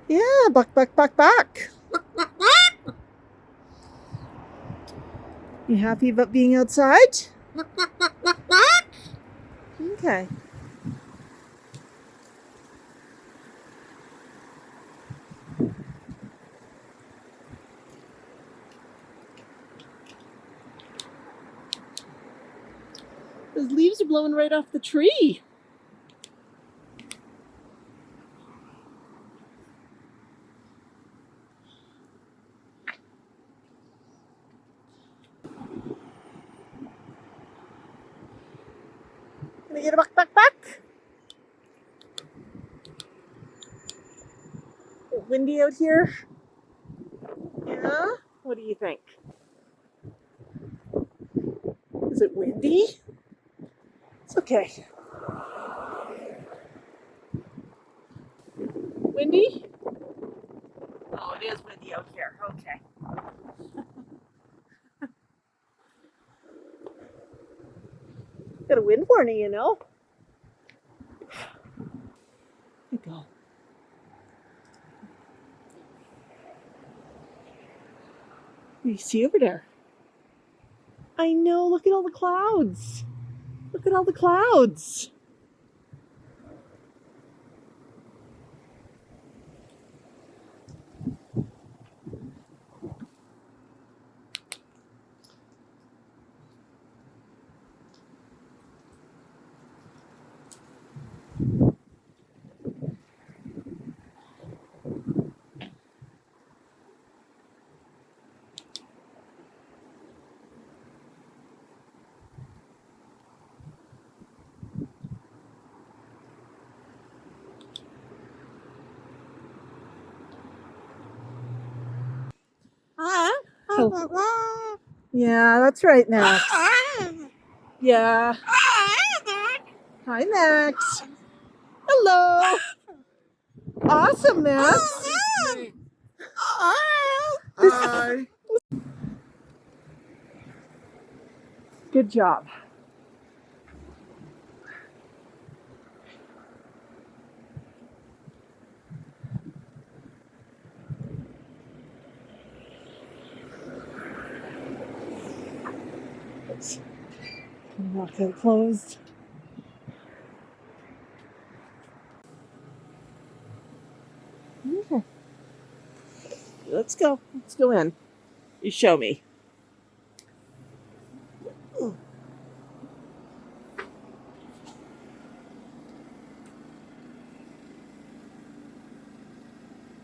Yeah, buck, buck, buck, buck. You happy about being outside? Okay. Those leaves are blowing right off the tree. Can I get a buck, buck, buck? Is it windy out here? Yeah? What do you think? Is it windy? It's okay. Windy? Oh, it is windy out here. Okay. Got a wind warning, you know. There you go. What do you see over there? I know, look at all the clouds. Look at all the clouds. Oh. Yeah, that's right, Max. Yeah. Hi, Max. Hello. Awesome, Max. Hi. Good job. Lock that closed. Okay. Let's go. Let's go in. You show me.